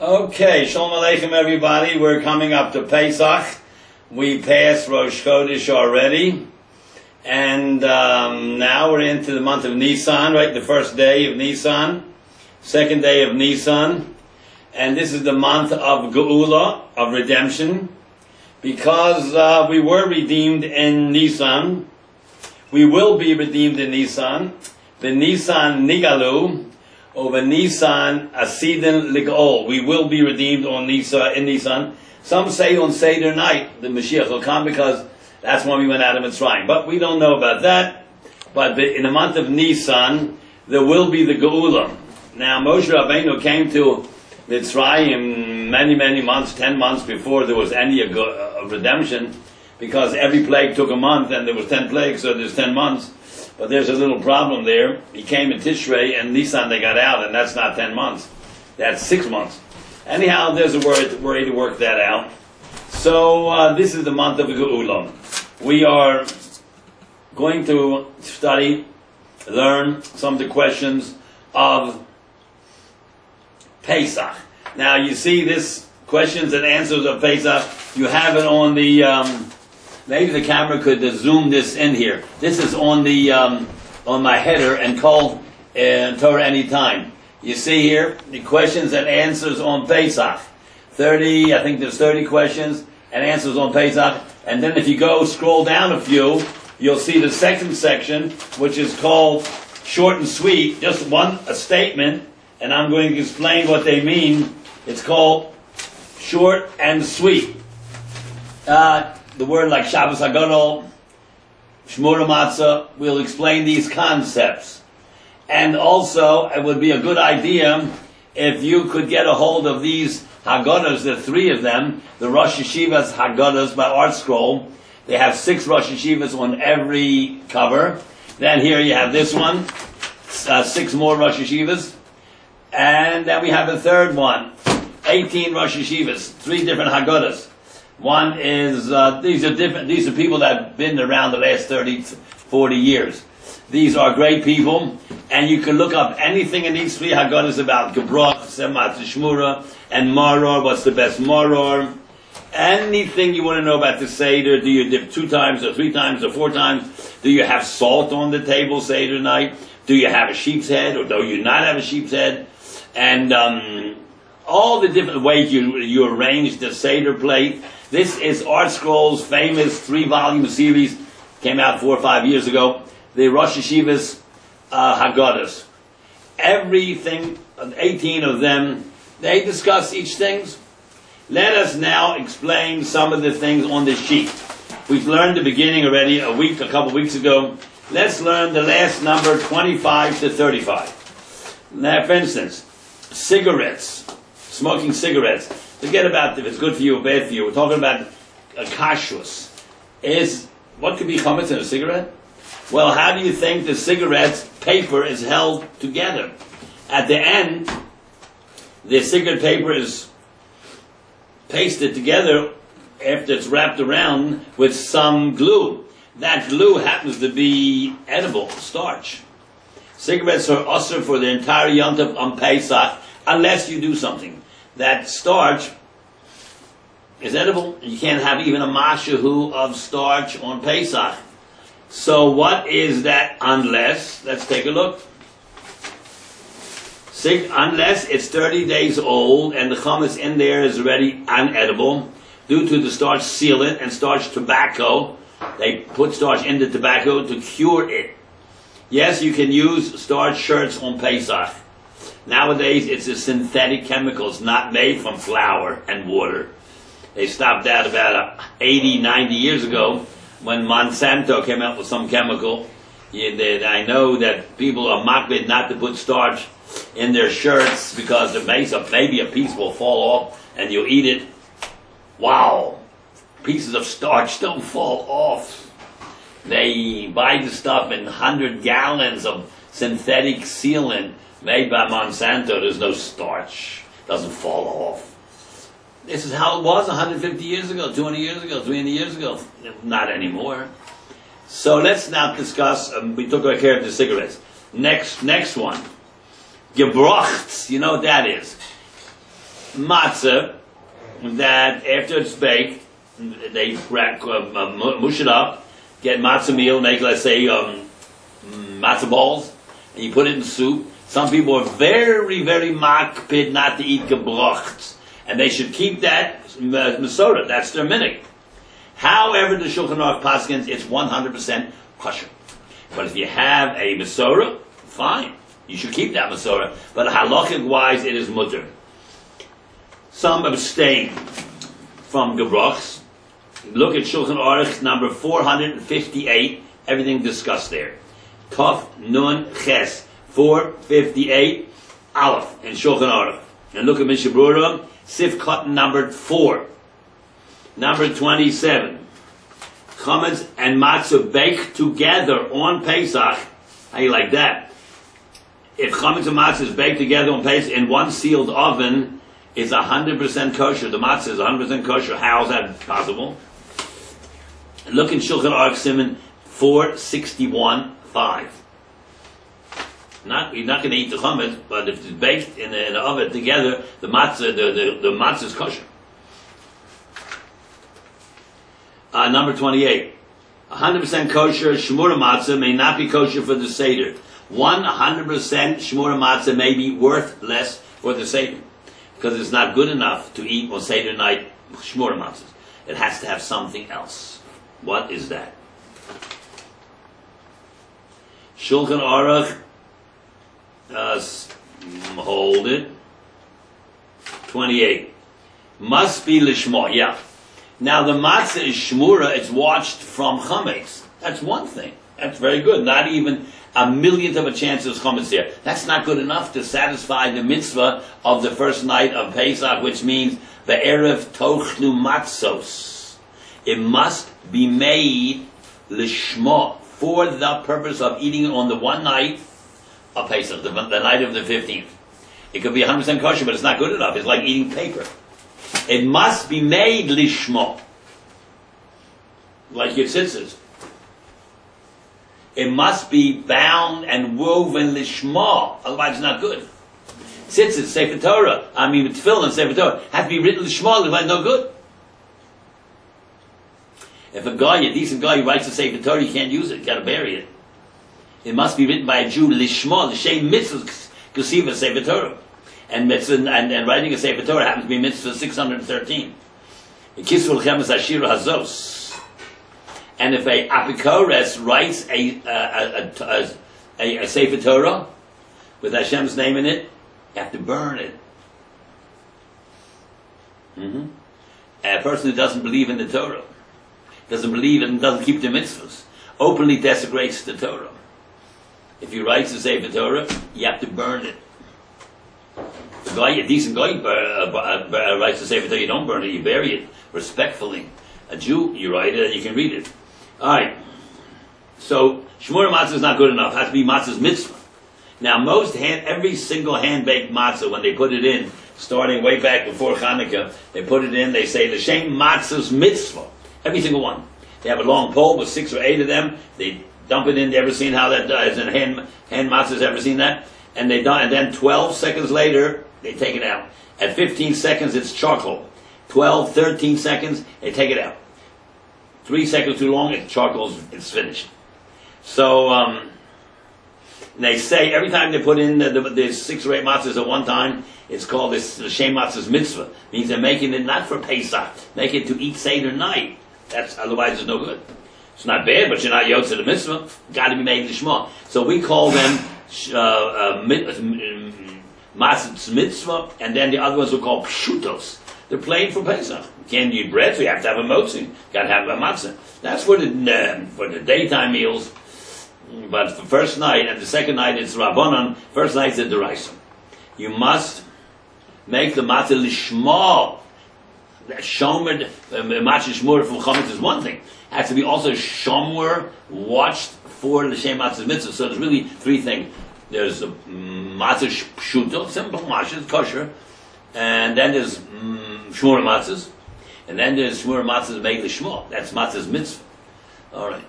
Okay, Shalom Aleichem everybody. We're coming up to Pesach. We passed Rosh Chodesh already. And now we're into the month of Nisan, right? The first day of Nisan, second day of Nisan. And this is the month of Geula, of redemption. Because we were redeemed in Nisan. We will be redeemed in Nisan. The Nisan Nigalu. Over Nisan Asidin Ligol. We will be redeemed on in Nisan. Some say on Seder night the Mashiach will come because that's when we went out of Mitzrayim. But we don't know about that. But in the month of Nisan, there will be the Geula. Now Moshe Rabbeinu came to Mitzrayim many months, 10 months before there was any redemption, because every plague took a month and there was 10 plagues, so there's 10 months. But there's a little problem there. He came in Tishrei and Nisan they got out, and that's not 10 months. That's 6 months. Anyhow, there's a way to work that out. So this is the month of Geula. We are going to study, learn some of the questions of Pesach. Now you see this questions and answers of Pesach. You have it on the maybe the camera could zoom this in here. This is on the on my header and call Torah Anytime. You see here the questions and answers on Pesach. 30, I think there's 30 questions and answers on Pesach. And then if you go scroll down a few, you'll see the second section, which is called Short and Sweet. Just a statement, and I'm going to explain what they mean. It's called Short and Sweet. The word like Shabbos HaGadol, Shmura Matzah, we'll explain these concepts. And also, it would be a good idea if you could get a hold of these Haggadahs, there are 3 of them, the Rosh Yeshivas Haggadahs by Art Scroll. They have 6 Rosh Yeshivas on every cover. Then here you have this one, 6 more Rosh Yeshivas. And then we have a third one, 18 Rosh Yeshivas, 3 different Haggadahs. One is, these are people that have been around the last 30, 40 years. These are great people, and you can look up anything in these 3 Haggadahs about Gebrach, Semat, Shmura, and Maror, what's the best Maror. Anything you want to know about the Seder, do you dip 2 times or 3 times or 4 times? Do you have salt on the table Seder night? Do you have a sheep's head, or do you not have a sheep's head? And all the different ways you arrange the Seder plate. This is Art Scroll's famous 3-volume series, came out 4 or 5 years ago, the Rosh Yeshivas Haggadahs. Everything, 18 of them, they discuss each thing. Let us now explain some of the things on this sheet. We've learned the beginning already a couple weeks ago. Let's learn the last number, 25 to 35. Now, for instance, cigarettes, smoking cigarettes. Forget about if it's good for you or bad for you. We're talking about kashrus. What could be chametz in a cigarette? Well, how do you think the cigarette's paper is held together? At the end, the cigarette paper is pasted together after it's wrapped around with some glue. That glue happens to be edible, starch. Cigarettes are usher for the entire Yontif on Pesach, unless you do something. That starch is edible. You can't have even a mashahu of starch on Pesach. So what is that unless? Let's take a look. Unless it's 30 days old and the chametz in there is already unedible, due to the starch sealant and starch tobacco. They put starch in the tobacco to cure it. Yes, you can use starch shirts on Pesach. Nowadays, it's a synthetic chemical. It's not made from flour and water. They stopped that about 80, 90 years ago when Monsanto came out with some chemical. I know that people are makbid not to put starch in their shirts because maybe a piece will fall off and you'll eat it. Wow! Pieces of starch don't fall off. They buy the stuff in 100 gallons of synthetic sealant made by Monsanto. There's no starch. It doesn't fall off. This is how it was 150 years ago, 200 years ago, 300 years ago. Not anymore. So let's now discuss, we took care of the cigarettes. Next one. Gebracht, you know what that is. matzah that after it's baked, they mush it up, get matzah meal, make, let's say, matzah balls, and you put it in soup. Some people are very, very makpid not to eat gebrochts, and they should keep that Metzora. That's their minhag. However, the Shulchan Aruch paskins, it's 100% kosher. But if you have a Metzora, fine, you should keep that Metzora. But halachic wise, it is mutter. Some abstain from gebrochts. Look at Shulchan Aruch number 458. Everything discussed there. Kaf Nun Ches 458 Aleph in Shulchan Aruch. And look at Mishnah Berurah Sif Cotton number 4. Number 27. Chametz and matzah baked together on Pesach. How you like that? If chametz and matzah is baked together on Pesach in one sealed oven, it's 100% kosher. The matzah is 100% kosher. How is that possible? Look in Shulchan Aruch Siman 461-5. You're not going to eat the chametz, but if it's baked in the oven together, the matzah, the matzah is kosher. Number 28. 100% kosher shmura matzah may not be kosher for the Seder. 100% shmura matzah may be worth less for the Seder, because it's not good enough to eat on Seder night shmura matzahs. It has to have something else. What is that? Shulchan Aruch, hold it. 28. Must be lishma, yeah. Now the matzah is shmura, it's watched from chametz. That's one thing. That's very good. Not even a millionth of a chance there's chametz there. That's not good enough to satisfy the mitzvah of the first night of Pesach, which means the erev tochlu matzos. It must be made lishma, for the purpose of eating it on the one night of Pesach, the night of the 15th. It could be 100% kosher, but it's not good enough. It's like eating paper. It must be made lishma, like your tzitzis. It must be bound and woven lishma, otherwise it's not good. Tzitzis, Sefer Torah, tefillin, Sefer Torah, have to be written lishma, otherwise no good. If a decent guy, who writes a Sefer Torah, you can't use it, you got to bury it. It must be written by a Jew lishma, l'shem mitzvah k'siva Sefer Torah. And writing a Sefer Torah happens to be mitzvah 613. And if a apikores writes a Sefer Torah with Hashem's name in it, you have to burn it. And a person who doesn't believe in the Torah, doesn't believe and doesn't keep the mitzvahs, openly desecrates the Torah. If he writes a Sefer Torah, you have to burn it. A decent guy writes a Sefer Torah, you don't burn it, you bury it respectfully. A Jew, you write it and you can read it. Alright. So, shmura matzah is not good enough. It has to be matzah's mitzvah. Now, every single hand-baked matzah, when they put it in, starting way back before Hanukkah, they put it in, they say, l'shem matzah's mitzvah. Every single one. They have a long pole with 6 or 8 of them. They dump it in. You ever seen how that does? And hand matzahs, ever seen that? And then 12 seconds later, they take it out. At 15 seconds, it's charcoal. 12, 13 seconds, they take it out. 3 seconds too long, it's charcoal, it's finished. So, they say every time they put in the 6 or 8 matzahs at one time, it's called this l'shem matzah's mitzvah. It means they're making it not for Pesach, make it to eat Seder night. Otherwise it's no good. It's not bad, but you're not yotze the mitzvah. Got to be made lishma. So we call them matzah's mitzvah, and then the other ones we call pshutos. They're plain for Pesach. You can't eat bread, so you have to have a motzi. Got to have a matzah. That's for the daytime meals. But for first night and the second night it's rabbanon. First night's a deraisa. You must make the matzah lishma. Shomer, matzah shmur from chametz is one thing. It has to be also shomer, watched for l'shem matzah's mitzvah. So there's really 3 things. There's matzah pshuto, simple matzah, kosher, and then there's shmur matzahs, and then there's shmur matzahs made lishma. That's matzah's mitzvah. All right.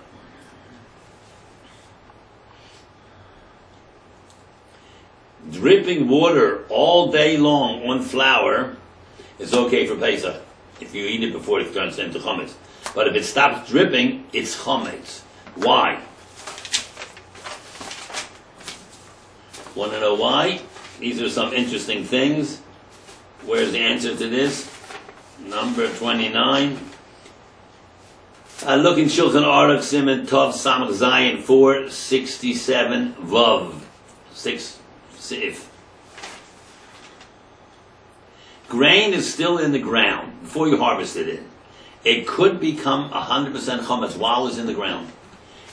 Dripping water all day long on flour it's okay for Pesach. If you eat it before it turns into chametz. But if it stops dripping, it's chametz. Why? Want to know why? These are some interesting things. Where's the answer to this? Number 29. Look in Shulchan Aruch Siman Tov Samach Zayin 467 Vav 6 Sif. Grain is still in the ground before you harvest it. It could become 100% chametz while it's in the ground.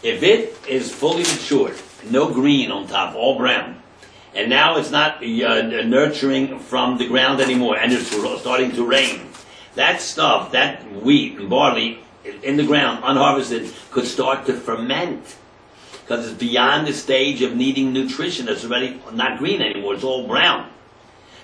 If it is fully matured, no green on top, all brown, and now it's not nurturing from the ground anymore, and it's starting to rain, that stuff, that wheat and barley in the ground, unharvested, could start to ferment because it's beyond the stage of needing nutrition. It's already not green anymore, it's all brown.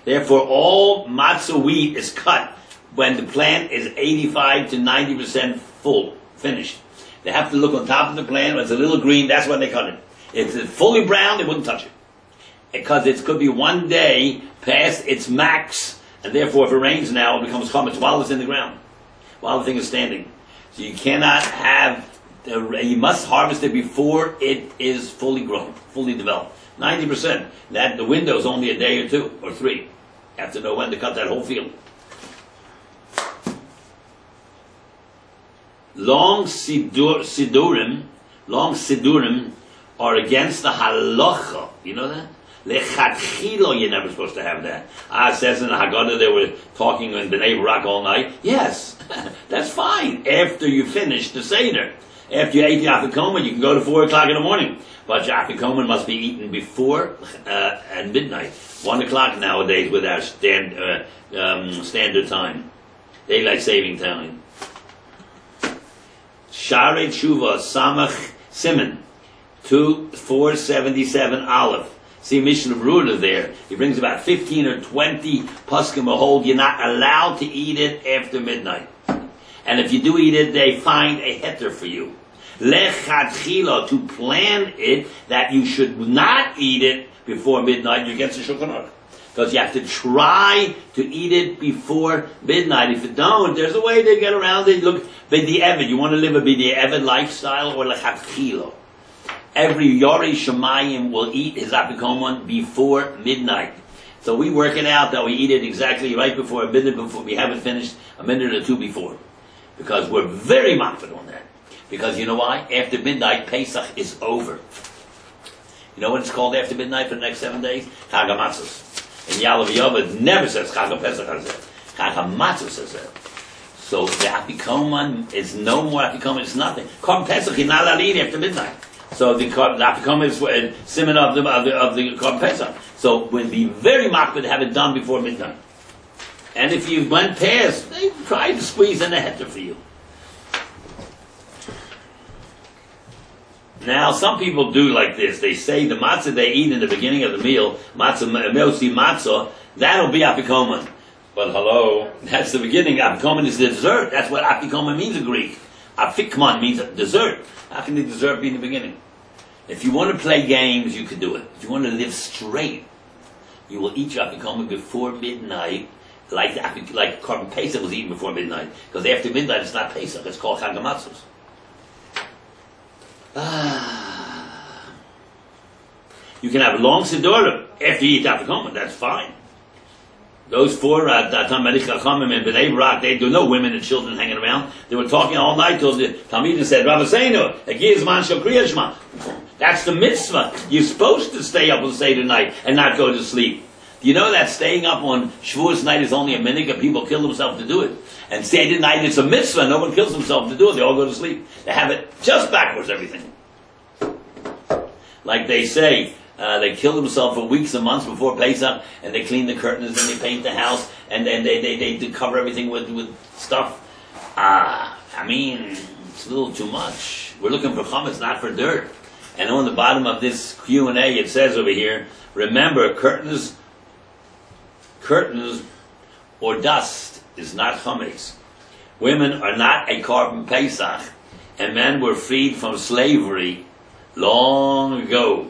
Therefore, all matzah wheat is cut when the plant is 85 to 90% full, finished. They have to look on top of the plant. When it's a little green, that's when they cut it. If it's fully brown, they wouldn't touch it. Because it could be one day past its max, and therefore if it rains now, it becomes chametz while it's in the ground, while the thing is standing. So you cannot have, you must harvest it before it is fully grown, fully developed. 90%. That the window is only a day or 2 or 3. You have to know when to cut that whole field. Long sidurim are against the halacha. You know that? Lechatchilo, you're never supposed to have that. It says in the Haggadah they were talking in Bnei Barak all night. Yes, that's fine. After you finish the Seder. After you ate the afikomen, you can go to 4 o'clock in the morning. But your afikomen must be eaten before and midnight. 1 o'clock nowadays with our standard time. Daylight saving time. Sharei Tshuva Samach Siman 477 Aleph. See Mishnah Berurah there. He brings about 15 or 20 poskim hold. You're not allowed to eat it after midnight. And if you do eat it, they find a heter for you. Lechatchila, to plan it, that you should not eat it before midnight, you're against the Shulchan Aruch. Because you have to try to eat it before midnight. If you don't, there's a way to get around it. Look, b'di'evid, you want to live a b'di'evid lifestyle or lechatchila. Every Yorei Shemayim will eat his apikoman before midnight. So we work it out that we eat it exactly right before, a minute before, we have it finished a minute or 2 before. Because we're very confident on that. Because you know why? After midnight, Pesach is over. You know what it's called after midnight for the next 7 days? Chag HaMatzos. And Yalav Yovad never says Chag HaPesach HaZeh. Chag HaMatzos says that. So the apikoman is no more apikoman, it's nothing. Korban Pesach, you're not allowed to eat after midnight. So the apikoman is siman of the Korban Pesach. So we'd be very makbid to have it done before midnight. And if you went past, they tried to squeeze in a heter for you. Now, some people do like this. They say the matzah they eat in the beginning of the meal, matzah, that'll be apikoman. But hello, that's the beginning. Apikoman is the dessert. That's what apikoman means in Greek. Afikman means dessert. How can the dessert be in the beginning? If you want to play games, you can do it. If you want to live straight, you will eat your apikoman before midnight, like Korban Pesach was eaten before midnight. Because after midnight, it's not Pesach. It's called Chag HaMatzos. You can have long sidurim after you eat apikoman. That's fine. Those 4 Talmidei Chachamim and Bnei Barak, they do no women and children hanging around. They were talking all night till the Talmidim said, Rabbi Seinu, Agiyazman Shel Kriyat Shema. That's the mitzvah. You're supposed to stay up and say tonight and not go to sleep. Do you know that staying up on Shavuos night is only a minhag? People kill themselves to do it. And Seder night, it's a mitzvah. No one kills himself to do it. They all go to sleep. They have it just backwards, everything. Like they say, they kill themselves for weeks and months before Pesach, and they clean the curtains, and they paint the house, and then they cover everything with stuff. I mean, it's a little too much. We're looking for chametz, not for dirt. And on the bottom of this Q&A, it says over here, remember, curtains or dust is not chametz. Women are not a Korban Pesach, and men were freed from slavery long ago.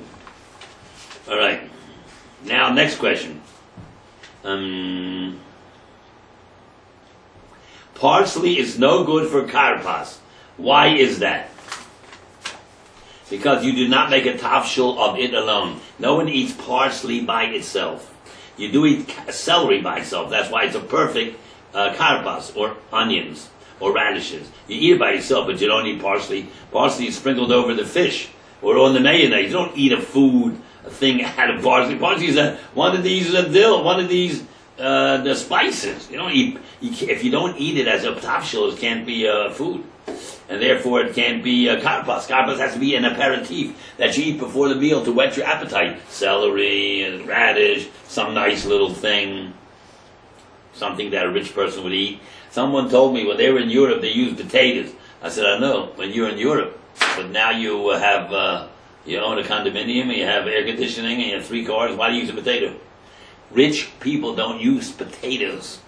All right. Now, next question. Parsley is no good for karpas. Why is that? Because you do not make a tafshil of it alone. No one eats parsley by itself. You do eat celery by itself. That's why it's a perfect karpas, or onions, or radishes. You eat it by yourself, but you don't eat parsley. Parsley is sprinkled over the fish, or on the mayonnaise. You don't eat a thing out of parsley. Parsley is one of these dill, one of these the spices. You don't eat. If you don't eat it as a tafshil, it can't be food, and therefore it can't be karpas. Karpas has to be an aperitif that you eat before the meal to whet your appetite. Celery and radish, some nice little thing, something that a rich person would eat. Someone told me when they were in Europe they used potatoes. I said, I know, when you're in Europe, but now you have you own a condominium, and you have air conditioning, and you have 3 cars. Why do you use a potato? Rich people don't use potatoes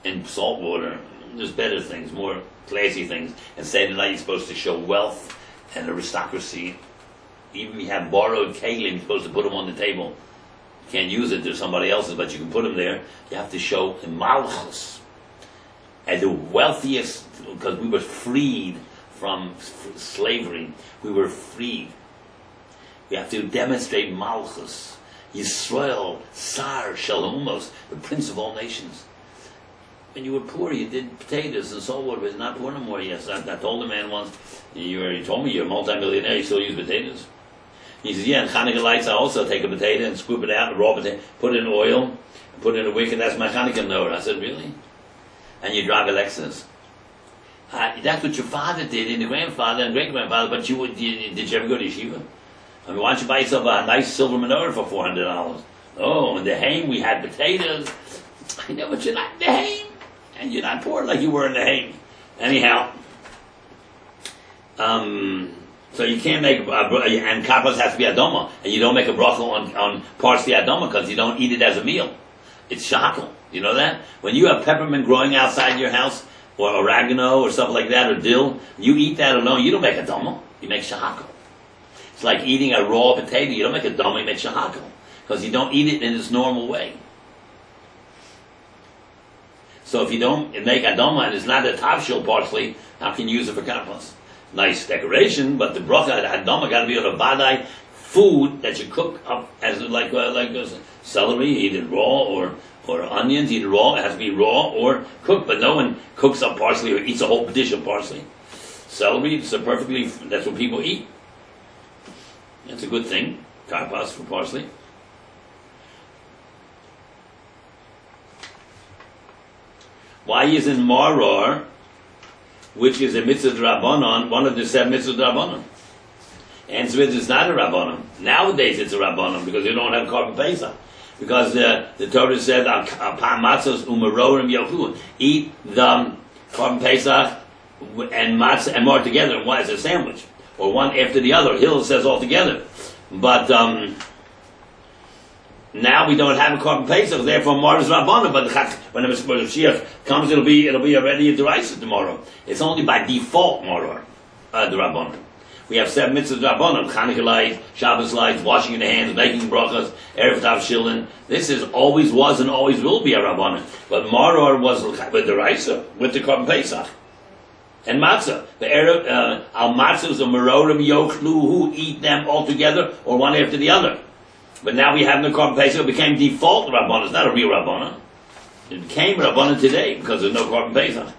in salt water. There's better things, more classy things. And Seder night you're supposed to show wealth and aristocracy. Even if you have borrowed kalim, you're supposed to put them on the table. You can't use it to somebody else's, but you can put them there. You have to show malchus. As the wealthiest, because we were freed from slavery. We were freed. We have to demonstrate malchus. Yisrael, Sar Shalomos, the prince of all nations. When you were poor, you did potatoes and salt water, but you're not poor no more. Yes, I told a man once, you told me you're a multi-millionaire, you still use potatoes? He says, yeah, in Hanukkah lights I also take a potato and scoop it out, a raw potato, put it in oil, put it in a wick, and that's my Hanukkah note. I said, really? And you drive a Lexus? That's what your father did, and your grandfather and great-grandfather, but did you ever go to yeshiva? I mean, why don't you buy yourself a nice silver menorah for $400? Oh, in the Chaim we had potatoes. I know, but you're not in the Chaim. And you're not poor like you were in the Chaim. Anyhow, so you can't make, and karpas has to be adoma, and you don't make a bracha on parsley adoma because you don't eat it as a meal. It's shakal. You know that? When you have peppermint growing outside your house, or oregano, or something like that, or dill, you eat that alone, you don't make adoma, you make shakal. It's like eating a raw potato. You don't make a doma, you make shahakal. Because you don't eat it in its normal way. So if you don't make a doma and it's not a tavshil parsley, how can you use it for karpas? Nice decoration, but the bracha, the doma got to be on a vadai food that you cook up as like celery, eat it raw, or onions, eat it raw. It has to be raw or cooked, but no one cooks up parsley or eats a whole dish of parsley. Celery, that's what people eat. That's a good thing. Karpas for parsley. Why isn't maror, which is a mitzvah d'Rabbanan, one of the 7 mitzvahs d'Rabbanan? Answer is it's not a Rabbanan. Nowadays it's a Rabbanan because you don't have Korban Pesach. Because the Torah said, matzos umarorim yochun. Eat the Korban Pesach and matzah and more together. And why is it a sandwich? Or one after the other. Hill says all together. But now we don't have a Korban Pesach, therefore Mar is Rabbanan. But when the Mashiach comes, it'll be already a Deraisa tomorrow. It's only by default Mar the Rabbanan. We have 7 mitzvahs Rabbanan: Chanukah lights, Shabbos lights, washing your hands, making brachas, erev tav shilin. This is always was and always will be a Rabbanan. But Maror was with the Deraisa, with the Korban Pesach. And matzah, the erev al matzahs of merorim yochlu, who eat them all together or one after the other. But now we have the Korban Pesach. It became default Rabbanan. It's not a real Rabbanan. It became Rabbanan today because there's no Korban Pesach.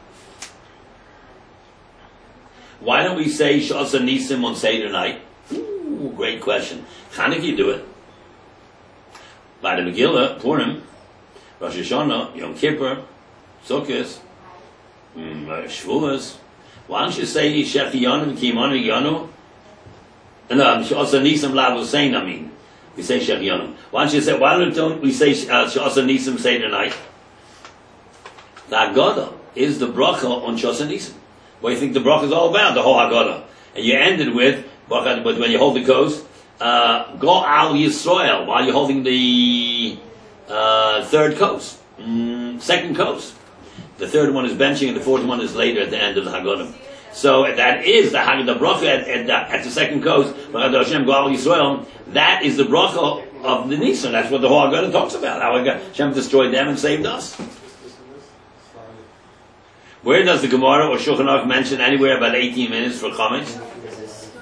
Why don't we say Shasa Nisim on Seder night? Ooh, great question. Chanukah you do it. By the Megillah, Purim, Rosh Hashanah, Yom Kippur, Sukkot, Shavuos. Why don't you say Shechiyanim Kimanu Yanu? No, Shasa Nisim Lav Hussein. I mean, we say Shechiyanim. Why don't we say Shasa Nisim Seder night? The Haggadah is the bracha on Shasa Nisim. What do you think the bracha is all about? The whole Haggadah. And you ended with, but when you hold the coast, go al Yisrael, while you're holding the third coast, second coast. The third one is benching, and the fourth one is later at the end of the Haggadah. So that is the bracha at the second coast. Hashem go al Yisrael. That is the bracha of the Nisan. That's what the whole Haggadah talks about. How Hashem destroyed them and saved us. Where does the Gemara or Shulchan Aruch mention anywhere about 18 minutes for chametz?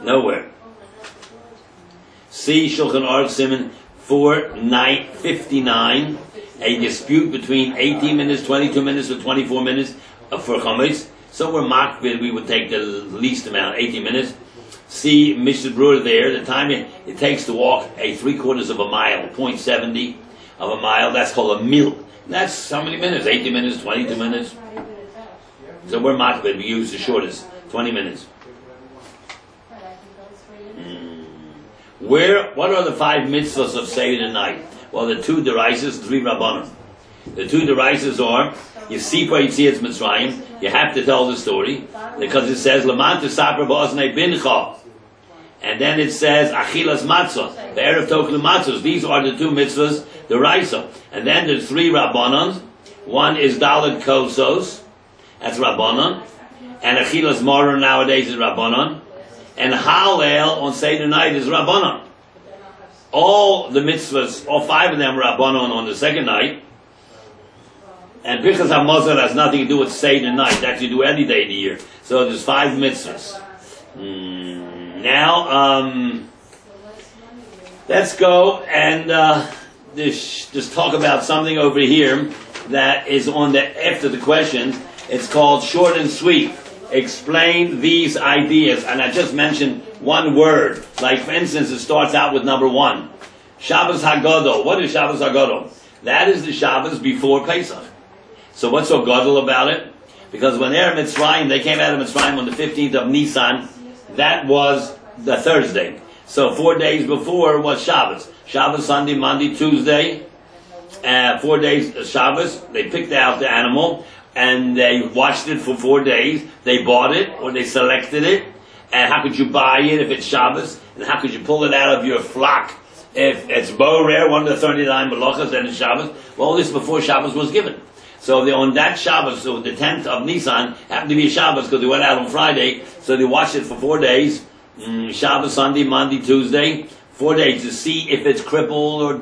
Nowhere. See Shulchan Aruch Siman 4:59, a dispute between 18 minutes, 22 minutes, or 24 minutes for chametz. So we're makbid, we would take the least amount, 18 minutes. See Mishnah Brewer there, the time it takes to walk a 3/4 of a mile, 0.70 of a mile, that's called a mil. That's how many minutes? 18 minutes, 22 minutes. So we're makbid, we use the shortest, 20 minutes. What are the 5 mitzvahs of Seder night? Well, the 2 deraises, 3 rabbanon. The 2 deraises are, you see Yetzias Mitzrayim, you have to tell the story, because it says, Laman tesapar ba'oznei bincha. And then it says, Achilas matzah, the Erev Tokel matzahs. These are the 2 mitzvahs, deraisa. And then there's 3 rabbanon. One is Daled Kosos, that's rabbanon. And Achilas Maror nowadays is rabbanon. And Hallel on Seder night is rabbanon. All the mitzvahs, all 5 of them are rabbanon on the second night. And Birchas HaMazon has nothing to do with Seder night. That you do any day of the year. So there's 5 mitzvahs. Now, let's go and just talk about something over here that is on after the questions. It's called short and sweet. Explain these ideas. And I just mentioned one word. Like, for instance, it starts out with number 1. Shabbos HaGadol. What is Shabbos HaGadol? That is the Shabbos before Pesach. So what's so gadol about it? Because when they're in Mitzrayim, they came out of Mitzrayim on the 15th of Nisan. That was the Thursday. So 4 days before was Shabbos. Shabbos, Sunday, Monday, Tuesday. 4 days Shabbos. They picked out the animal and they watched it for 4 days. They bought it or they selected it. And how could you buy it if it's Shabbos? And how could you pull it out of your flock if it's Bo Rare, one of the 39 Malachas, and it's Shabbos? Well, this before Shabbos was given. So on that Shabbos, so the 10th of Nisan, happened to be a Shabbos because they went out on Friday, so they watched it for 4 days, Shabbos, Sunday, Monday, Tuesday, 4 days to see if it's crippled or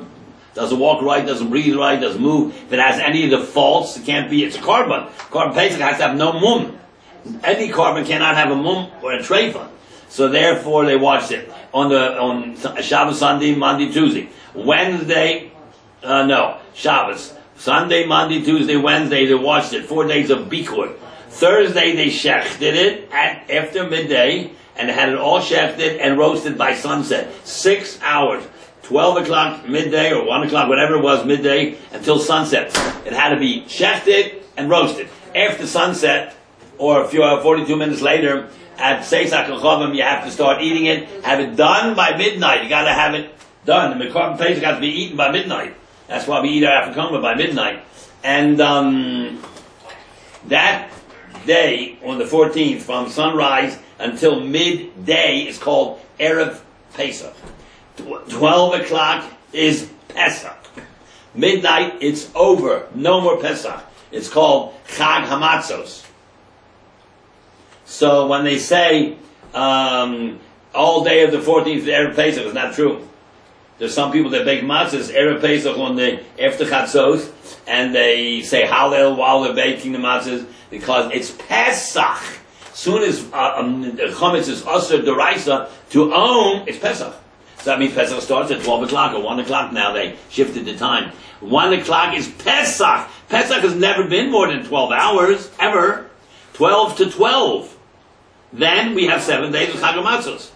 doesn't walk right, doesn't breathe right, doesn't move. If it has any of the faults, it can't be, it's a carbon. Carbon Pesach has to have no mum. Any carbon cannot have a mum or a treifa. So therefore they watched it on Shabbos, Sunday, Monday, Tuesday. Wednesday, Shabbos. Sunday, Monday, Tuesday, Wednesday, they watched it. 4 days of Bikur. Thursday, they shechted it after midday, and had it all shechted and roasted by sunset. 6 hours. 12 o'clock midday, or 1 o'clock, whatever it was, midday, until sunset. It had to be shechted and roasted. After sunset, or 42 minutes later, at Pesach you have to start eating it. Have it done by midnight. You got to have it done. The Korban Pesach has to be eaten by midnight. That's why we eat our Afikoma by midnight. And that day, on the 14th, from sunrise until midday, is called Erev Pesach. 12 o'clock is Pesach. Midnight, it's over. No more Pesach. It's called Chag Hamatzos. So when they say all day of the 14th is Erev Pesach, it's not true. There's some people that bake matzahs Erev Pesach on the after Chatzos, and they say Hallel while they're baking the matzahs because it's Pesach. Soon as chametz is usher deraisa to own, it's Pesach. So that means Pesach starts at 12 o'clock or 1 o'clock now. They shifted the time. 1 o'clock is Pesach. Pesach has never been more than 12 hours, ever. 12 to 12. Then we have 7 days of Chag HaMatzos.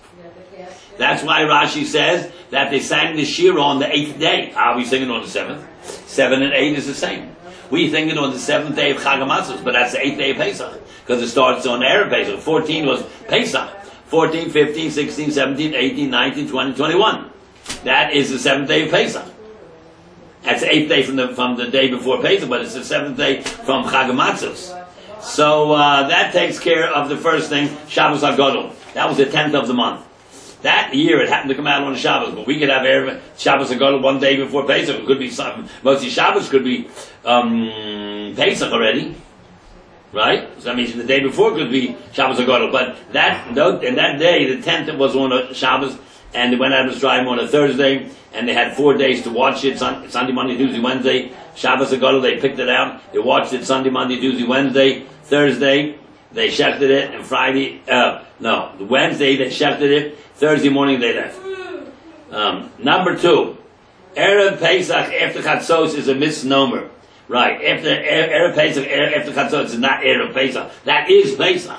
That's why Rashi says that they sang the Shira on the 8th day. How are we singing on the 7th? 7 and 8 is the same. We sing it on the 7th day of Chag HaMatzos, but that's the 8th day of Pesach. Because it starts on Erev Pesach. 14 was Pesach. 14, 15, 16, 17, 18, 19, 20, 21. That is the 7th day of Pesach. That's the 8th day from the day before Pesach, but it's the 7th day from Chag HaMatzos. So that takes care of the first thing, Shabbos HaGadol. That was the 10th of the month. That year it happened to come out on Shabbos, but we could have Shabbos HaGadol 1 day before Pesach. It could be something. Mostly Shabbos could be Pesach already. Right? So that means the day before could be Shabbos HaGadol. But that day, the 10th, it was on a Shabbos, and they went out of Mitzrayim on a Thursday, and they had 4 days to watch it, Sunday, Monday, Tuesday, Wednesday. Shabbos Agadol, they picked it out, they watched it Sunday, Monday, Tuesday, Wednesday. Thursday, they shechted it, and Friday, Wednesday they shechted it, Thursday morning they left. Number 2, Erev Pesach after Chatzos is a misnomer. Right, after Erev Pesach, after Chatzos is not Erev Pesach. That is Pesach.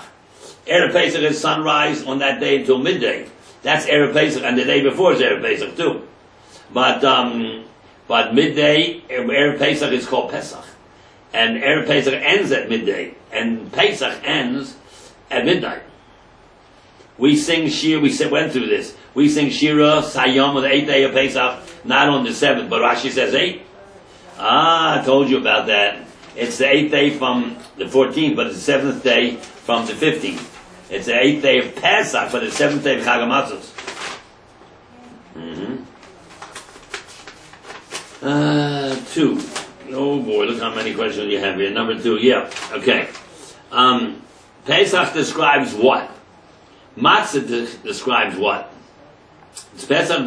Erev Pesach is sunrise on that day until midday. That's Erev Pesach, and the day before is Erev Pesach too. But midday, Erev Pesach is called Pesach. And Erev Pesach ends at midday, and Pesach ends at midnight. We sing Shir, went through this. We sing Shira, Sayom, on the 8th day of Pesach, not on the 7th, but Rashi says 8. I told you about that. It's the 8th day from the 14th, but it's the 7th day from the 15th. It's the 8th day of Pesach, but the 7th day of Chag HaMatzos. 2. Oh boy, look how many questions you have here. Number 2, yeah, okay. Pesach describes what? Matzah describes what? Pesach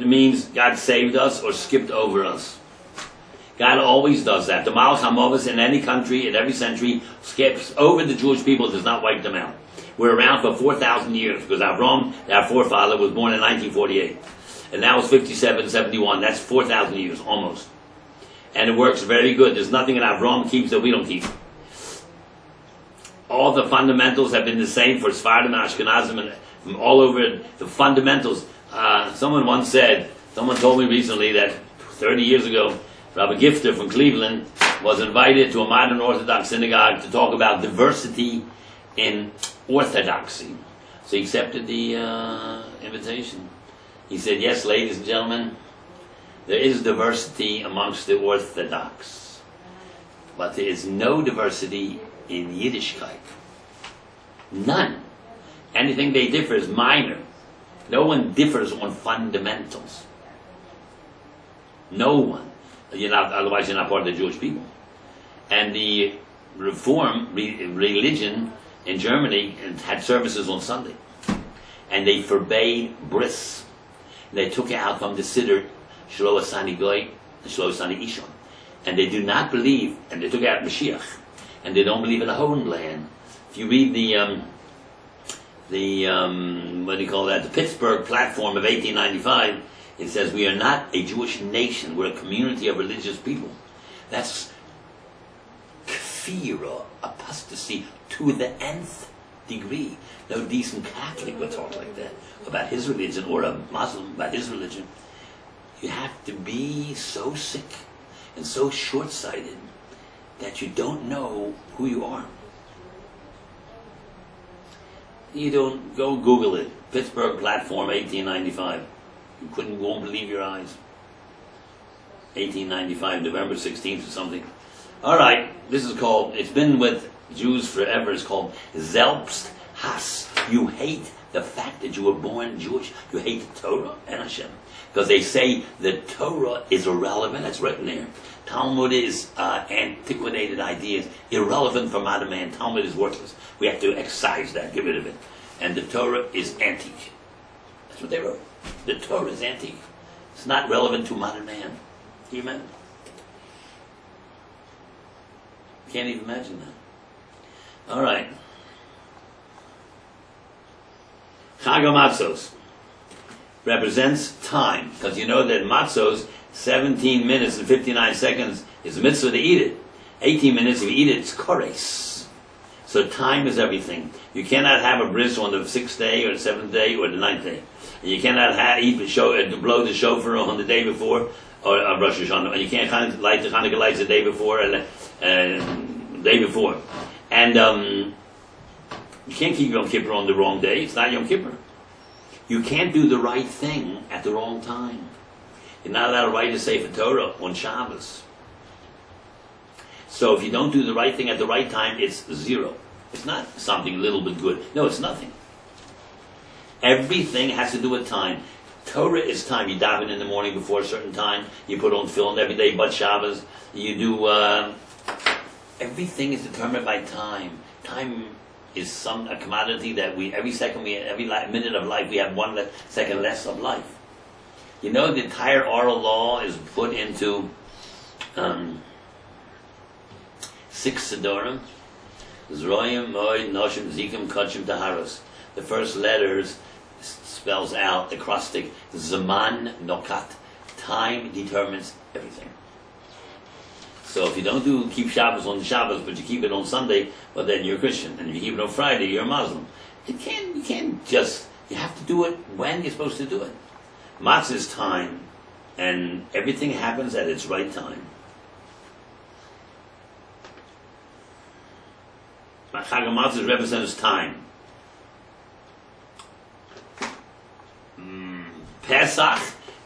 means God saved us or skipped over us. God always does that. The Malach HaMovus in any country, in every century, skips over the Jewish people, does not wipe them out. We're around for 4,000 years, because Avram, our forefather, was born in 1948. And that was 57-71. That's 4,000 years, almost. And it works very good. There's nothing that Avram keeps that we don't keep. All the fundamentals have been the same for Sephardim and Ashkenazim and from all over. The fundamentals. Someone told me recently that 30 years ago, Rabbi Gifter from Cleveland was invited to a modern Orthodox synagogue to talk about diversity in orthodoxy. So he accepted the invitation. He said, yes, ladies and gentlemen, there is diversity amongst the Orthodox, but there is no diversity in Yiddishkeit. None. Anything they differ is minor. No one differs on fundamentals. No one. Otherwise you're not part of the Jewish people. And the Reform religion in Germany had services on Sunday. And they forbade bris. They took it out from the Siddur, Shlo Asani Goy, and Shlo Asani Ishon. And they do not believe, and they took out Mashiach, and they don't believe in the Hohen Land. If you read what do you call that, the Pittsburgh Platform of 1895, it says we are not a Jewish nation, we're a community of religious people. That's kfira, apostasy to the nth degree. No decent Catholic would talk like that about his religion, or a Muslim about his religion. You have to be so sick and so short-sighted that you don't know who you are. You don't, go Google it. Pittsburgh Platform, 1895. You won't believe your eyes. 1895, November 16th or something. All right, this is called, it's been with Jews forever, it's called Selbsthas. You hate the fact that you were born Jewish. You hate the Torah and Hashem. Because they say the Torah is irrelevant. That's written there. Talmud is antiquated ideas, irrelevant for modern man. Talmud is worthless. We have to excise that, get rid of it. And the Torah is antique. That's what they wrote. The Torah is antique. It's not relevant to modern man. Can you imagine? Can't even imagine that. All right. Chag HaMatzos represents time, because you know that matzos, 17 minutes and 59 seconds is a mitzvah to eat it. 18 minutes, if you eat it, it's kores. So time is everything. You cannot have a bris on the 6th day or the 7th day or the 9th day. And you cannot blow the shofar on the day before or Rosh Hashanah. And you can't light the Hanukkah lights the day before and day before. And you can't keep Yom Kippur on the wrong day. It's not Yom Kippur. You can't do the right thing at the wrong time. You're not allowed to write a Sefer Torah on Shabbos. So if you don't do the right thing at the right time, it's zero. It's not something a little bit good. No, it's nothing. Everything has to do with time. Torah is time. You daven in the morning before a certain time. You put on tefillin every day but Shabbos. You do... everything is determined by time. Time is a commodity that every minute of life we have second less of life. You know, the entire oral law is put into 6 Sidorim. Zroyim, Moed, Noshim, Zikim, Kachim, Taharos. The first letters spells out the acrostic Zaman Nokat. Time determines everything. So if you don't keep Shabbos on Shabbos, but you keep it on Sunday, well then you're a Christian. And if you keep it on Friday, you're a Muslim. You have to do it when you're supposed to do it. Matzah is time, and everything happens at its right time. Chag HaMatzah represents time. Pesach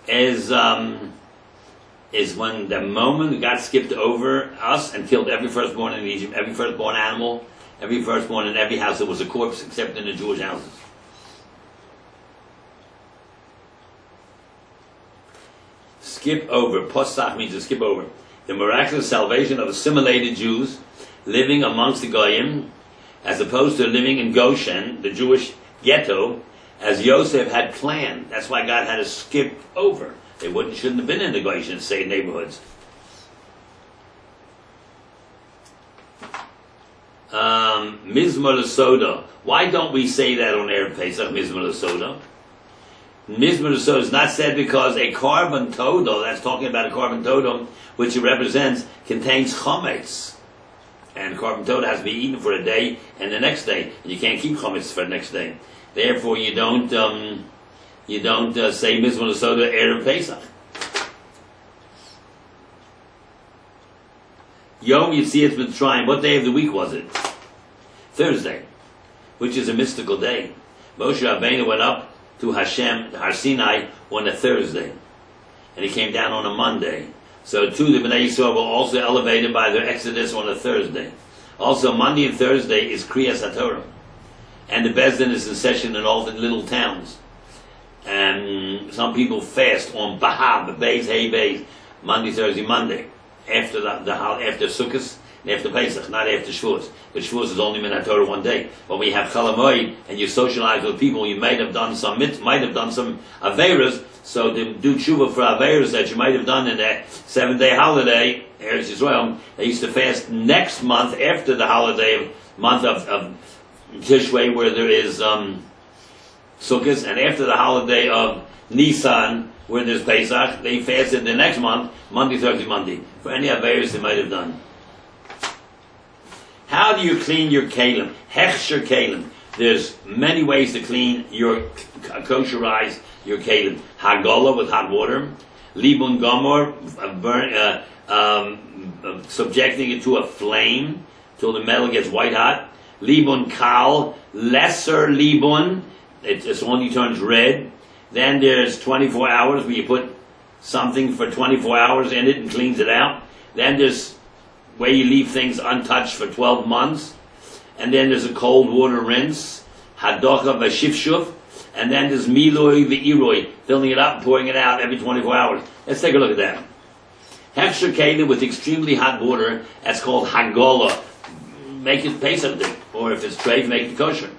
is when the moment God skipped over us and killed every firstborn in Egypt, every firstborn animal, every firstborn in every house. It was a corpse except in the Jewish houses. Skip over. Pesach means to skip over. The miraculous salvation of assimilated Jews living amongst the Goyim, as opposed to living in Goshen, the Jewish ghetto, as Yosef had planned. That's why God had to skip over. They shouldn't have been in the Goshen, say, neighborhoods. Mizmor L'Soda. Why don't we say that on Erev Pesach, Mizmor L'Soda? Mizmor L'Soda is not said because a carbon total, that's talking about a carbon total, which it represents, contains chametz. And carbon total has to be eaten for a day and the next day. And you can't keep chametz for the next day. Therefore, you don't say Mizmor L'Soda Erev Pesach. Yom Yetzias Mitzrayim. What day of the week was it? Thursday, which is a mystical day. Moshe Rabbeinu went up to Hashem, Har Sinai, on a Thursday, and he came down on a Monday. So too, the Bnei Yisrael were also elevated by their exodus on a Thursday. Also, Monday and Thursday is Kriyas HaTorah, and the Beis Din is in session in all the little towns. And some people fast on Bahab, Beis, Hey Beis, Monday, Thursday, Monday, after after Sukkot and after Pesach, not after Shavuos. Because Shavuos is only Minat Torah one day. But when you have Chol HaMoed and you socialize with people, you might have done some Averas, so to do tshuva for Averas that you might have done in that 7-day holiday, Eretz Yisrael, they used to fast next month after the holiday, month of Tishrei, where there is Sukkot, and after the holiday of Nisan, where there's Pesach, they fasted the next month, Monday, Thursday, Monday, for any Averas they might have done. How do you clean your kalim? Hechsher kalim. There's many ways to clean kosherize your kalim. Hagola with hot water. Libun gomor, subjecting it to a flame till the metal gets white hot. Libun kal, lesser libun, it's only turns red. Then there's 24 hours where you put something for 24 hours in it and cleans it out. Then there's where you leave things untouched for 12 months. And then there's a cold water rinse, hadocha v'shifshuf, and then there's miloi v'iroi, filling it up and pouring it out every 24 hours. Let's take a look at that. Hefsher kalim with extremely hot water, that's called hagola. Make it Pesach, or if it's treif, make it kosher.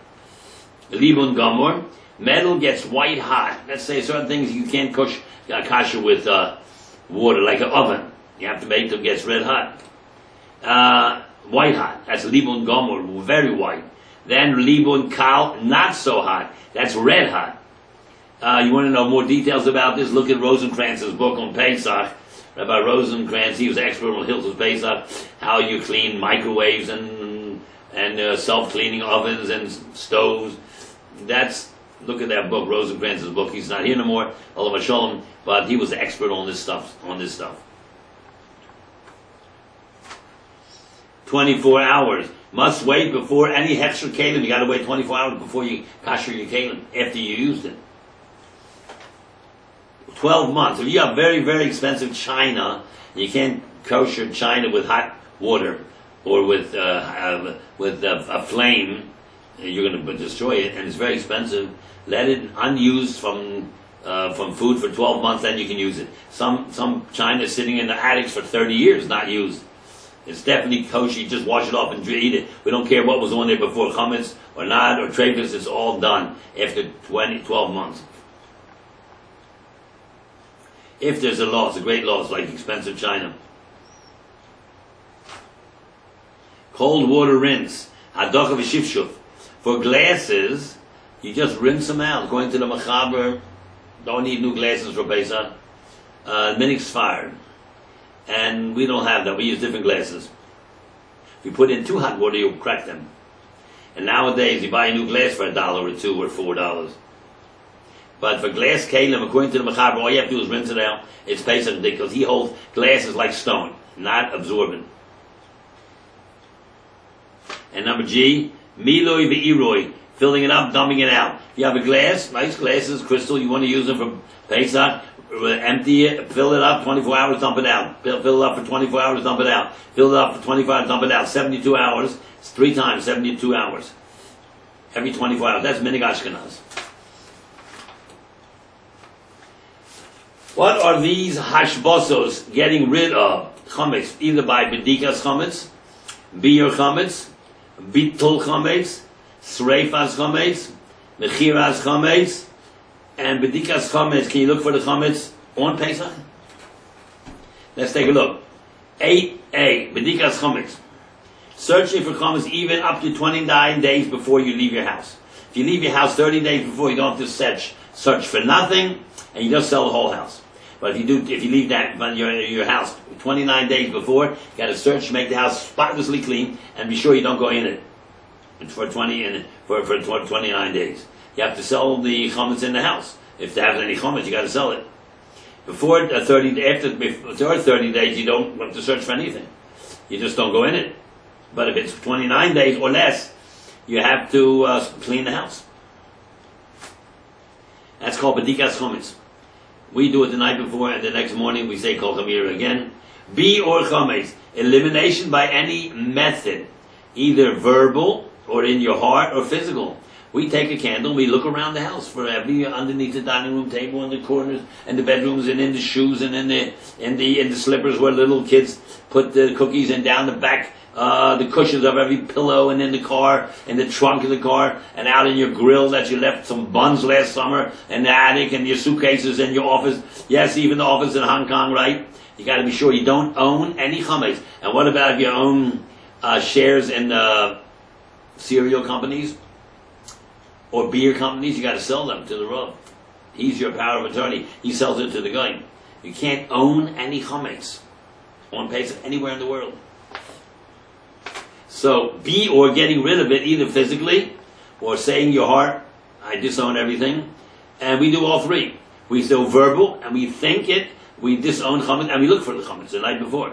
Libun gomor, metal gets white hot. Let's say certain things you can't kosher with water, like an oven. You have to make them get red hot. White hot, that's libun gomor, very white. Then libun kal, not so hot, that's red hot. You want to know more details about this? Look at Rosenkrantz's book on Pesach. Rabbi Rosenkrantz, he was an expert on Hilchos Pesach, how you clean microwaves and self-cleaning ovens and stoves. Look at that book, Rosenkrantz's book. He's not here no more, Olav Shalom, but he was the expert on this stuff. 24 hours. Must wait before any hechsher kalim. You got to wait 24 hours before you kasher your kalim, after you used it. 12 months. If you have very, very expensive china, you can't kosher china with hot water or with a flame, you're going to destroy it, and it's very expensive. Let it unused from food for 12 months, then you can use it. Some china is sitting in the attics for 30 years, not used. It's definitely kosher. You just wash it off and eat it. We don't care what was on there before, chametz or not, or treifus. It's all done after 12 months. If there's a loss, a great loss, like expensive china. Cold water rinse. Hadocha v'shifshuf. For glasses, you just rinse them out. According to the Mechaber, don't need new glasses for Pesach. Minix fired. And we don't have that. We use different glasses. If you put in too hot water, you'll crack them. And nowadays, you buy a new glass for $1 or $2 or $4. But for glass kalim, according to the Mechaber, all you have to do is rinse it out. It's Pesach because he holds glasses like stone, not absorbent. And number G, miloi ve'iroi, filling it up, dumping it out. If you have a glass, nice glasses, crystal, you want to use them for Pesach, empty it, fill it up, 24 hours, dump it out. Fill it up for 24 hours, dump it out. Fill it up for 24 hours, dump it out. 72 hours, it's 3 times, 72 hours. Every 24 hours. That's minig Ashkenaz. What are these hashbosos getting rid of? Chametz, either by bedikas chametz, biur chametz, bitul chametz, sreifas chametz, mechiras chametz, and bedikas chametz. Can you look for the chametz on Pesach? Let's take a look. 8a, bedikas chametz. Searching for chametz even up to 29 days before you leave your house. If you leave your house 30 days before, you don't have to search for nothing, and you just sell the whole house. But if you leave that your house 29 days before, you got to search, make the house spotlessly clean, and be sure you don't go in it for 29 days. You have to sell the chametz in the house. If there has any chametz, you got to sell it. Before 30 days, you don't have to search for anything. You just don't go in it. But if it's 29 days or less, you have to clean the house. That's called bedikas chametz. We do it the night before, and the next morning we say kol chamira again. B or chametz, elimination by any method, either verbal or in your heart or physical. We take a candle, we look around the house for every underneath the dining room table, in the corners, and the bedrooms, and in the shoes, and in the slippers where little kids put the cookies, and down the back. The cushions of every pillow, and in the car, in the trunk of the car, and out in your grill that you left some buns last summer, and the attic, and your suitcases, and your office. Yes, even the office in Hong Kong, right? You got to be sure you don't own any chametz. And what about if you own shares in cereal companies or beer companies? You got to sell them to the Rav. He's your power of attorney. He sells it to the guy. You can't own any chametz on Pesach anywhere in the world. So, be or getting rid of it, either physically or saying your heart, I disown everything. And we do all three. We do verbal, and we think it, we disown chametz, and we look for the chametz the night before.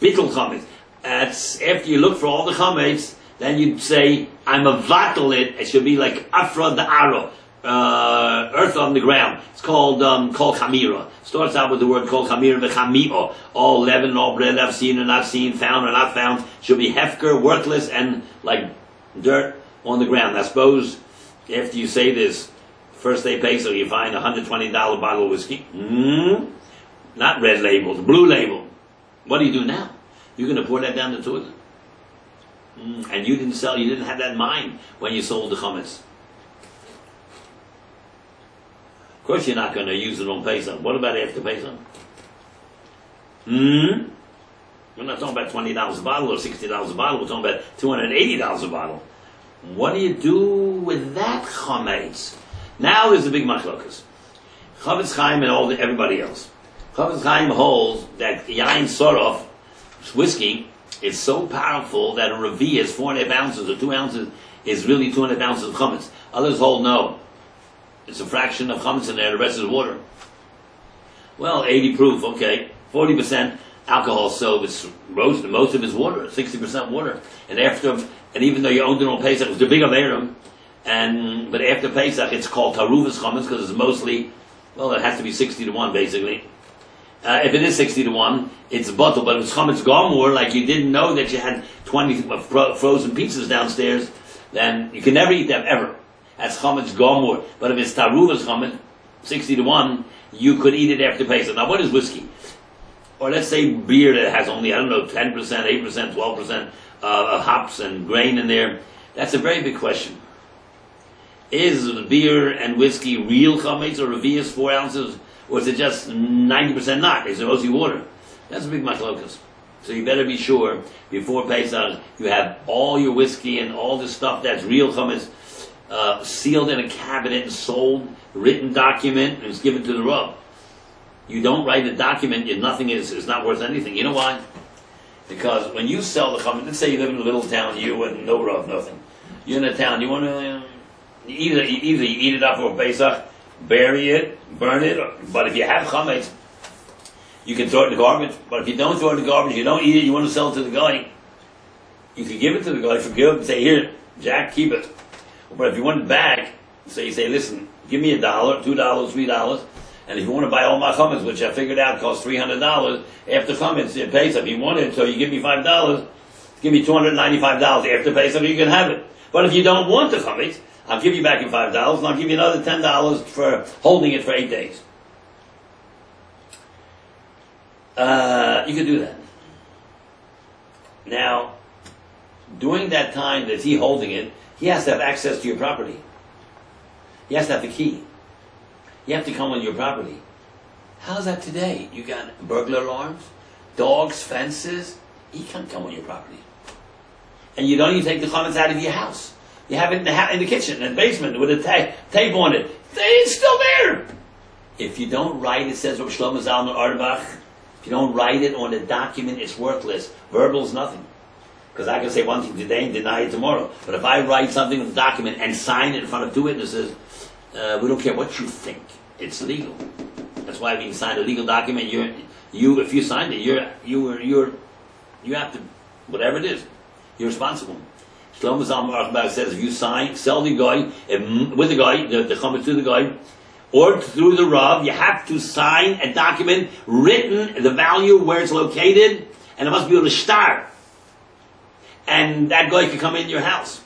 Bittul chametz. That's after you look for all the chametz, then you'd say, I'm a vatal it. It should be like afra da'aro. Earth on the ground. It's called kol chamira. Starts out with the word kol chamira v'chami'o. All leaven, all bread I've seen or not seen, found or not found, should be hefker, worthless, and like dirt on the ground. I suppose after you say this, first day Pesach, you find a $120 bottle of whiskey. Not red label, blue label. What do you do now? You're going to pour that down the toilet. And you didn't have that in mind when you sold the chametz. Of course you're not going to use it on Pesach. What about after Pesach? We're not talking about $20 a bottle or $60 a bottle. We're talking about $280 a bottle. What do you do with that chametz? Now there's a big machlokas. Chaim and everybody else. Chaim holds that yain sorof, whiskey, is so powerful that a revi is 4.5 ounces or 2 ounces is really 2.5 ounces of chametz. Others hold no. It's a fraction of chametz in there, the rest is water. Well, 80 proof, okay. 40% alcohol, so it's most of it's water, 60% water. And even though you owned it on Pesach, it's the big Averim, but after Pesach it's called Taruvas chametz because it's mostly, well, it has to be 60-1 basically. If it is 60-1, it's a bottle, but if it's chametz gomor, like you didn't know that you had 20 frozen pizzas downstairs, then you can never eat them ever. That's chametz gomor. But if it's taruvas chametz, 60-1, you could eat it after Pesach. Now, what is whiskey? or let's say beer that has only, I don't know, 10%, 8%, 12% of hops and grain in there, that's a very big question. Is beer and whiskey real chametz or revius 4 ounces, or is it just 90% not? Is it mostly water? That's a big machlokas. So you better be sure before Pesach you have all your whiskey and all the stuff that's real chametz sealed in a cabinet and sold, written document, and it's given to the Rav. You don't write a document if nothing is not worth anything. You know why? Because when you sell the chametz, let's say you live in a little town, you and no Rav, nothing. You're in a town, you want to either you eat it up for Pesach, bury it, burn it, but if you have chametz, you can throw it in the garbage. But if you don't throw it in the garbage, you don't eat it, you want to sell it to the guy, you can give it to the guy for good and say, here, Jack, keep it. But if you want it back, so you say, listen, give me $1, $2, $3, and if you want to buy all my chametz, which I figured out costs $300, after chametz, it pays if you want it, so you give me $5, give me $295 after Pesach, you can have it. But if you don't want the chametz, I'll give you back your $5, and I'll give you another $10 for holding it for 8 days. You could do that. Now, during that time that he's holding it, he has to have access to your property. He has to have the key. You have to come on your property. How's that today? You got burglar alarms, dogs, fences. He can't come on your property. And you don't even take the chametz out of your house. You have it in the kitchen, in the basement, with a tape on it. It's still there. If you don't write, it says Rabbi Shlomo Zalman Auerbach, if you don't write it on a document, it's worthless. Verbal is nothing. Because I can say one thing today and deny it tomorrow. But if I write something on the document and sign it in front of 2 witnesses, we don't care what you think. It's legal. That's why when you sign a legal document, if you signed it, you have to, whatever it is, you're responsible. Shlomo Zalman Auerbach says if you sell the guy, with the guy, the chametz to the guy, or through the Rav, you have to sign a document, written, the value, where it's located, and it must be on a star. And that guy can come in your house.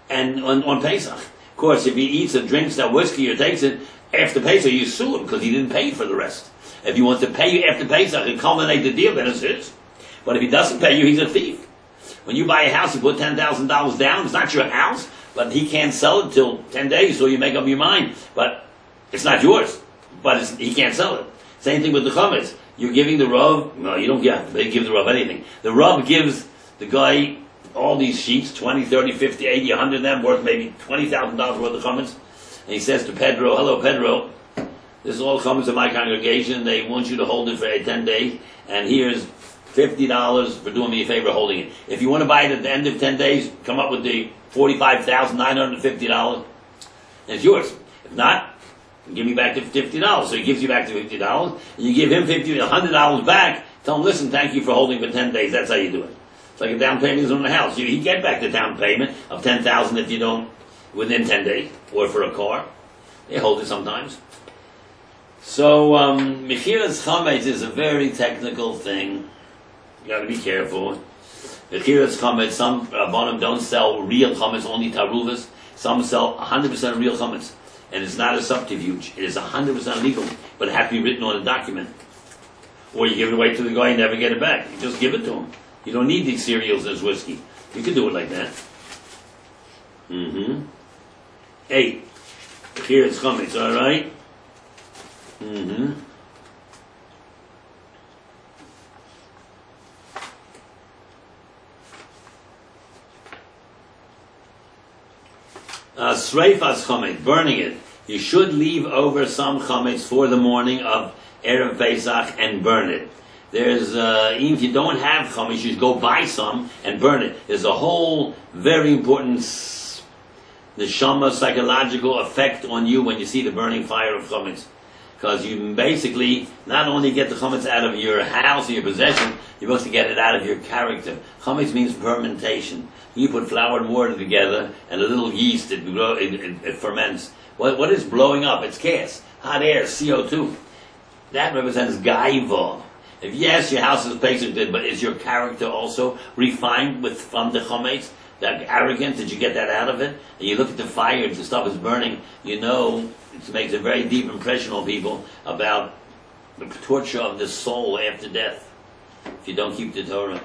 And on Pesach. Of course, if he eats or drinks that whiskey or takes it, after Pesach, you sue him because he didn't pay for the rest. If he wants to pay you after Pesach and culminate the deal, then it's his. But if he doesn't pay you, he's a thief. When you buy a house, you put $10,000 down. It's not your house, but he can't sell it till 10 days, so you make up your mind. But it's not yours. But he can't sell it. Same thing with the chametz. You're giving the Rav, no, you don't give the Rav anything. The Rav gives the guy all these sheets, 20, 30, 50, 80, 100 of them, worth maybe $20,000 worth of chametz. And he says to Pedro, hello Pedro, this is all chametz of my congregation. They want you to hold it for 10 days. And here's $50 for doing me a favor holding it. If you want to buy it at the end of 10 days, come up with the $45,950. And it's yours. If not, give me back the $50. So he gives you back the $50. And you give him $100 back. Tell him, listen, thank you for holding for 10 days. That's how you do it. It's like a down payment on the house. You get back the down payment of $10,000 if you don't within 10 days, or for a car. They hold it sometimes. So mechiras chametz is a very technical thing. You got to be careful. Mechiras chametz. Some rabbanim don't sell real chametz, only taruvas. Some sell 100% real chametz, and it's not a subterfuge. It is 100% legal, but it has to be written on a document. Or you give it away to the guy and never get it back. You just give it to him. You don't need these cereals as whiskey. You can do it like that. 8. Here it's chametz, all right? Sreifas chametz, burning it. You should leave over some chametz for the morning of Erev Pesach and burn it. There's, even if you don't have chametz, you should go buy some and burn it. There's a whole very important neshama psychological effect on you when you see the burning fire of chametz. Because you basically not only get the chametz out of your house or your possession, you're supposed to get it out of your character. Chametz means fermentation. You put flour and water together and a little yeast, it ferments. What is blowing up? It's gas, hot air, CO2. That represents gaiva. If yes, your house is Pesach good, but is your character also refined from the chametz? That arrogance, did you get that out of it? And you look at the fire, if the stuff is burning, you know it makes a very deep impression on people about the torture of the soul after death. if you don't keep the Torah.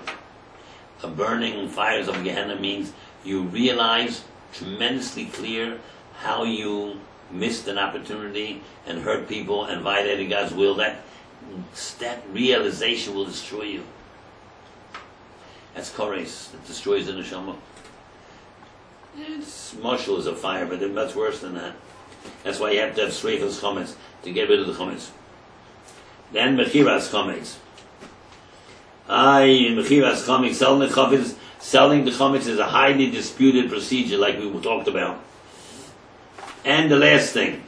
A burning fires of Gehenna means you realize tremendously clear how you missed an opportunity and hurt people and violated God's will. That realization will destroy you. That's Kores. It destroys the neshama. It's marshal is a fire, but that's worse than that. That's why you have to have Sreifas Chometz to get rid of the Chometz. Then Mechiras Chometz. Mechiras Chometz, selling the Chometz is a highly disputed procedure, like we talked about. And the last thing,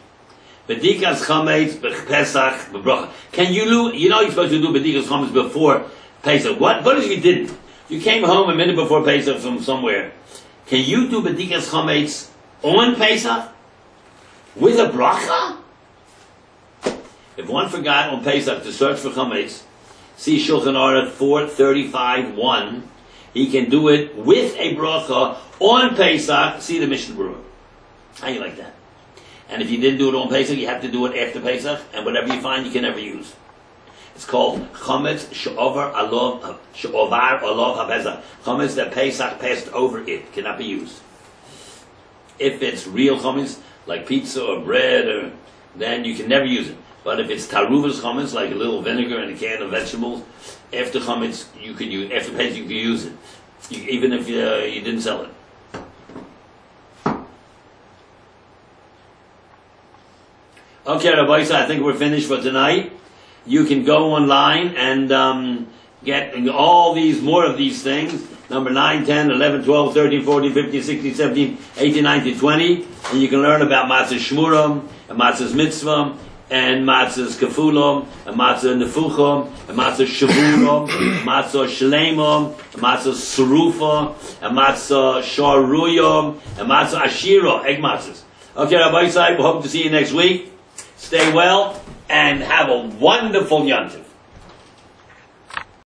Bedikas Chometz Pesach B'bracha. Can you do? You know you're supposed to do Bedikas Chometz before Pesach. What if you didn't? You came home a minute before Pesach from somewhere. Can you do Bedikas Chometz on Pesach with a bracha? If one forgot on Pesach to search for Chometz, see Shulchan Aruch 435:1. He can do it with a bracha on Pesach. See the Mishnah Berurah. How you like that? And if you didn't do it on Pesach, you have to do it after Pesach, and whatever you find, you can never use. It's called Chometz She'ovar Alav HaPesach. Chometz that Pesach passed over it cannot be used. If it's real Chometz, like pizza or bread, then you can never use it. But if it's Taruvas Chometz, like a little vinegar and a can of vegetables, after Chometz, you can use. After Pesach, you can use it, even if you didn't sell it. Okay, Rabbi, so I think we're finished for tonight. You can go online and get all these, more of these things. Number 9, 10, 11, 12, 13, 14, 15, 16, 17, 18, 19, 20. And you can learn about Matzah Shmuram, and Matzah's Mitzvah, and Matzah's Kefulam, and Matzah Nefucham, and Matzah Shavuram, Matzah Shleimam, and Matzah Sarufa, and Matzah Sharuyam, and Matzah Ashira, egg matzahs. Okay, Rabbi Side, we hope to see you next week. Stay well and have a wonderful Yontif.